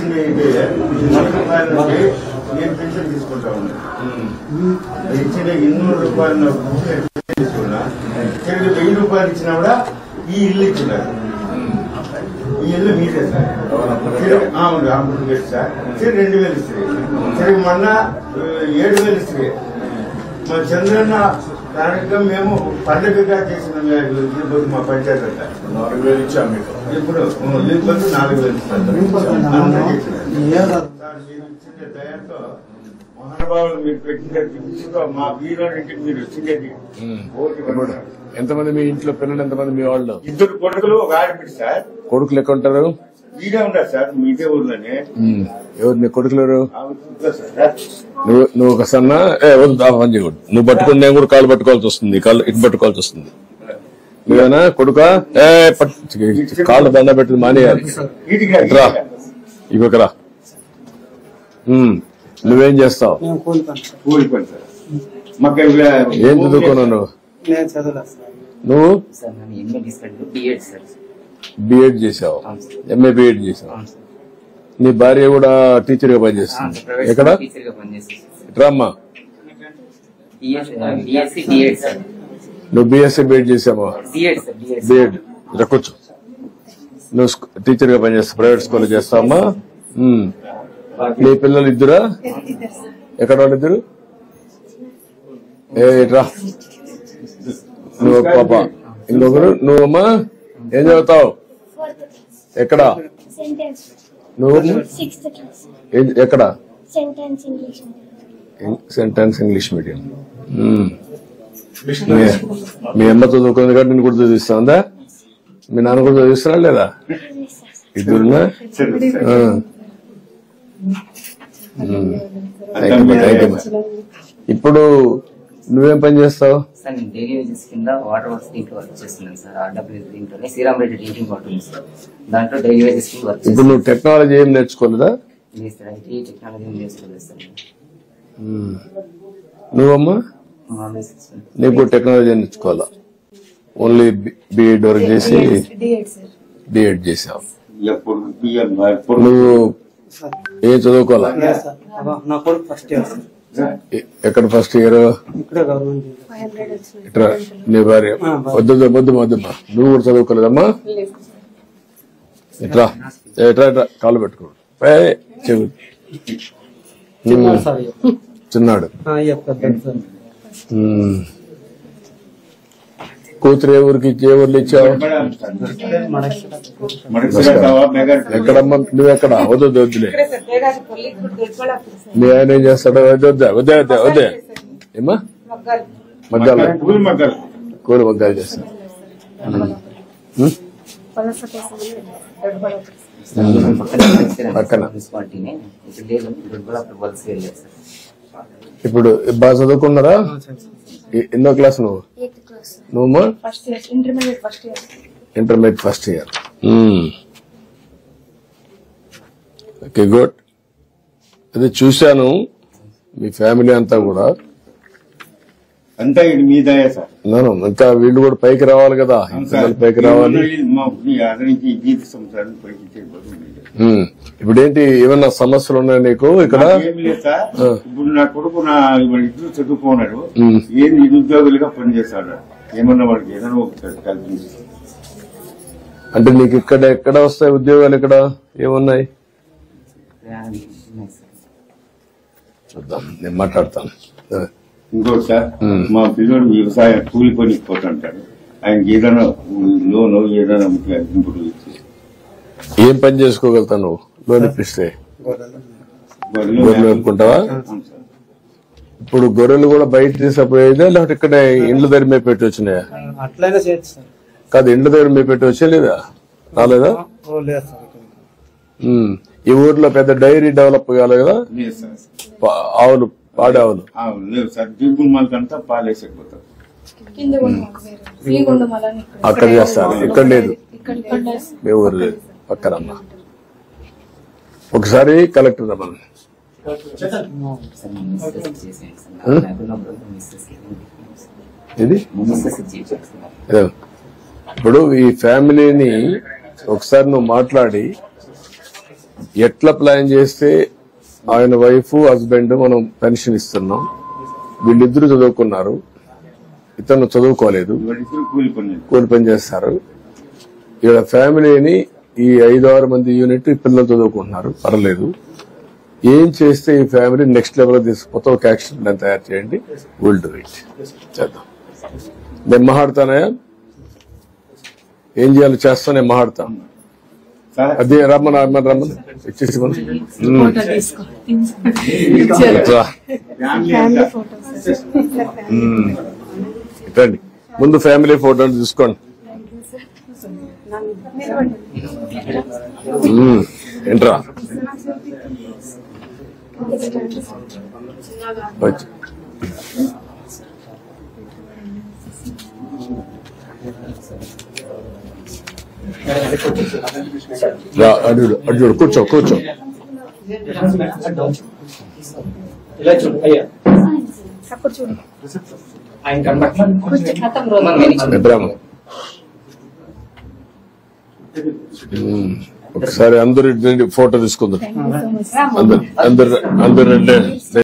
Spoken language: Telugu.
ఇచ్చింది 4 రూపాయల నుండి నేను పెన్షన్ తీసుకుంటా ఉన్నాను. ఇచ్చిన 200 రూపాయలు తీసుకున్నా, తిరిగి 1000 రూపాయలు ఇచ్చినా కూడా ఈ ఇల్లు ఇచ్చినారు. ఈ ఇల్లు మీదే సార్. అప్పుడు సార్ తిరిగి 2000 ఇస్తుంది, తిరిగి మొన్న 7000 ఇస్తుంది. మా చంద్రన్న దానిగా మేము పండుగగా చేసిన మా పంచాయతీ అంతా 4000 ఇచ్చాము. ఇప్పుడు లేకపోతే 4000 ఇస్తారు. దయతో మహానుభావులు మీరు పెట్టిన మా వీరానికి మీరు వచ్చిండేది. ఎంతమంది మీ ఇంట్లో పిల్లలు, ఎంతమంది మీ వాళ్ళు? 2 కొడుకులు, ఒక ఆడబిడ్డ సార్. కొడుకులు ఎక్కడ ఉంటారు? వీడే ఉంటారు సార్, మీదే ఊర్లోనే. ఎవరు నీ కొడుకులు? నువ్వు ఒక సన్న పని చేయకూడదు. నువ్వు పట్టుకుని నేను కూడా కాళ్ళు పట్టుకోవాల్సి వస్తుంది, కాళ్ళు ఇటు పట్టుకోవాల్సి వస్తుంది. నువ్వేనా కొడుక? కాళ్ళు దండ పెట్టి మానేయాలి. రా ఇవ్వకరా. నువ్వేం చేస్తావు? ఏం చదువుకున్నావు నువ్వు? నువ్వు బిఎడ్ చేసావు, ఎంఏ బిఎడ్ చేసావు. నీ భార్య కూడా టీచర్ గా పనిచేస్తుంది. ఎక్కడ? రామ్మా, నువ్వు బిఎస్సీ బిఎడ్ చేసావా? బిఎడ్ కూర్చో. నువ్వు టీచర్ గా పనిచేస్తావు, ప్రైవేట్ స్కూల్ చేస్తావమ్మా. నీ పిల్లలు 2? ఎక్కడ వాళ్ళిద్దరు? రా, నువ్వు పాప, ఇంకొకరు. నువ్వమ్మా ఏం చదువుతావు? ఎక్కడ నువ్వు? ఎక్కడ? Sentence English medium. మీ అమ్మ చదువుకుంది కాబట్టి నేను కూడా చదివిస్తాందా? మీ నాన్న కూడా చదివిస్తున్నా లేదా? 2 ఇప్పుడు నువ్వేం పని చేస్తావు? సార్ నేను డైలీ వేజెస్ కింద వాటర్ వర్క్స్ దీంట్లో వర్క్ చేస్తున్నాను సార్. ఆర్డబ్ల్యూఎస్ దీంట్లోనే శ్రీరామ్ రెడ్డి డ్రింకింగ్ వాటర్ ఉంది సార్. దాంట్లో డైలీ వేజెస్ కింద వర్క్. ఇప్పుడు నువ్వు టెక్నాలజీ ఏం నేర్చుకోలేదా? లేదు సార్, ఐటీ టెక్నాలజీ ఏం నేర్చుకోలేదు సార్. నువ్వమ్మా? నీకు టెక్నాలజీ నేర్చుకోవాలా? ఓన్లీ బిఎడ్ వర్క్ చేసి డిఎడ్ చేసావు. నువ్వు ఏం చదువుకోవాలా? ఎక్కడ ఫస్ట్ ఇయర్? నీ భార్య? వద్దమ్మా, నువ్వు కూడా చదువుకోలేదమ్మా. ఇట్లా ఇట్లా కాళ్ళు పెట్టుకో. చెవి చిన్నాడు. కూతురు ఏ ఊరికి ఏ ఊర్లు ఇచ్చావు? ఎక్కడమ్మా? నువ్వెక్కడ? వద్దులే. మీ ఆయన ఏం చేస్తాడు? వద్దే ఏమా? మగ్గాలు, కూలి మగ్గాలు చేస్తాడు. పక్కన. ఇప్పుడు బాగా చదువుకున్నారా? ఎన్నో క్లాస్ నువ్వు? నువ్వు intermediate first year. Okay, good. అదే చూశాను మీ ఫ్యామిలీ అంతా కూడా. అంతా ఇది మీ దయ సార్. ఇంకా వీళ్ళు కూడా పైకి రావాలి కదా, పైకి రావాలి. ఇప్పుడు ఏంటి, ఏమన్నా సమస్యలు ఉన్నాయి నీకు ఇక్కడ? ఏమి లేదు సార్. ఇప్పుడు నా కొడుకు ఇద్దరు చదువుకున్నాడు, ఏం నిరుద్యోగులుగా పనిచేస్తాడు. ఏమన్నా వాడికి ఏదైనా కల్పించి. అంటే నీకు ఇక్కడ ఎక్కడ వస్తాయి ఉద్యోగాలు? ఇక్కడ ఏమున్నాయి చూద్దాం, నేను మాట్లాడతాను. ఇంకోటి సార్, మా పిల్లడు వ్యవసాయ కూలి పనికి పోతుంటాడు. ఆయనకి ఏదైనా లోన్ ఏదైనా ఇప్పుడు ఏం పని చేసుకోగలుగుతావు నువ్వు? లోన్ ఇప్పిస్తే గొర్రెలు అనుకుంటావా? ఇప్పుడు గొర్రెలు కూడా బయట తీసుకుపోయేదా, లేకపోతే ఇక్కడ ఇండ్ల దగ్గర మేము పెట్టి వచ్చినాయా? అట్లయినా చేయొచ్చు సార్. కాదు, ఇండ్ల దగ్గర మేము పెట్టి వచ్చే లేదా? రాలేదా? ఈ ఊర్లో పెద్ద డైరీ డెవలప్ కాలేదు కదా? ఆవులు, పాడే ఆవులు లేవు సార్. దీపుల్ మల్కంతా పాలేసేపోతారు. అక్కడ చేస్తారు, ఇక్కడ లేదు. మీ ఊరు లేదు, పక్కనమ్మా. ఒకసారి కలెక్టర్ రమ్మని. ఇది ఇప్పుడు ఈ ఫ్యామిలీని ఒకసారి నువ్వు మాట్లాడి ఎట్లా ప్లాన్ చేస్తే ఆయన వైఫ్ హస్బెండ్ మనం పెన్షన్ ఇస్తున్నాం, వీళ్ళిద్దరూ చదువుకున్నారు, ఇతను చదువుకోలేదు, కూలి పని చేస్తారు. ఇక్కడ ఫ్యామిలీని ఈ 5-6 మంది యూనిట్ పిల్లలు చదువుకుంటున్నారు, పర్లేదు. ఏం చేస్తే ఈ ఫ్యామిలీ నెక్స్ట్ లెవెల్ తీసుకుపోతే ఒక యాక్షన్ ప్లాన్ తయారు చేయండి. Will do it. చేద్దాం. నేను మాట్లాడతానయా, ఏం చేయాలో చేస్తా, నేను మాట్లాడతాను. అదే రమ్మని ఇచ్చేసి రండి. ముందు ఫ్యామిలీ ఫోటోలు తీసుకోండి. ఏంట్రా అడ్డు కూర్చో ఒకసారి అందరు ఫోటో తీసుకుందాం. అందరు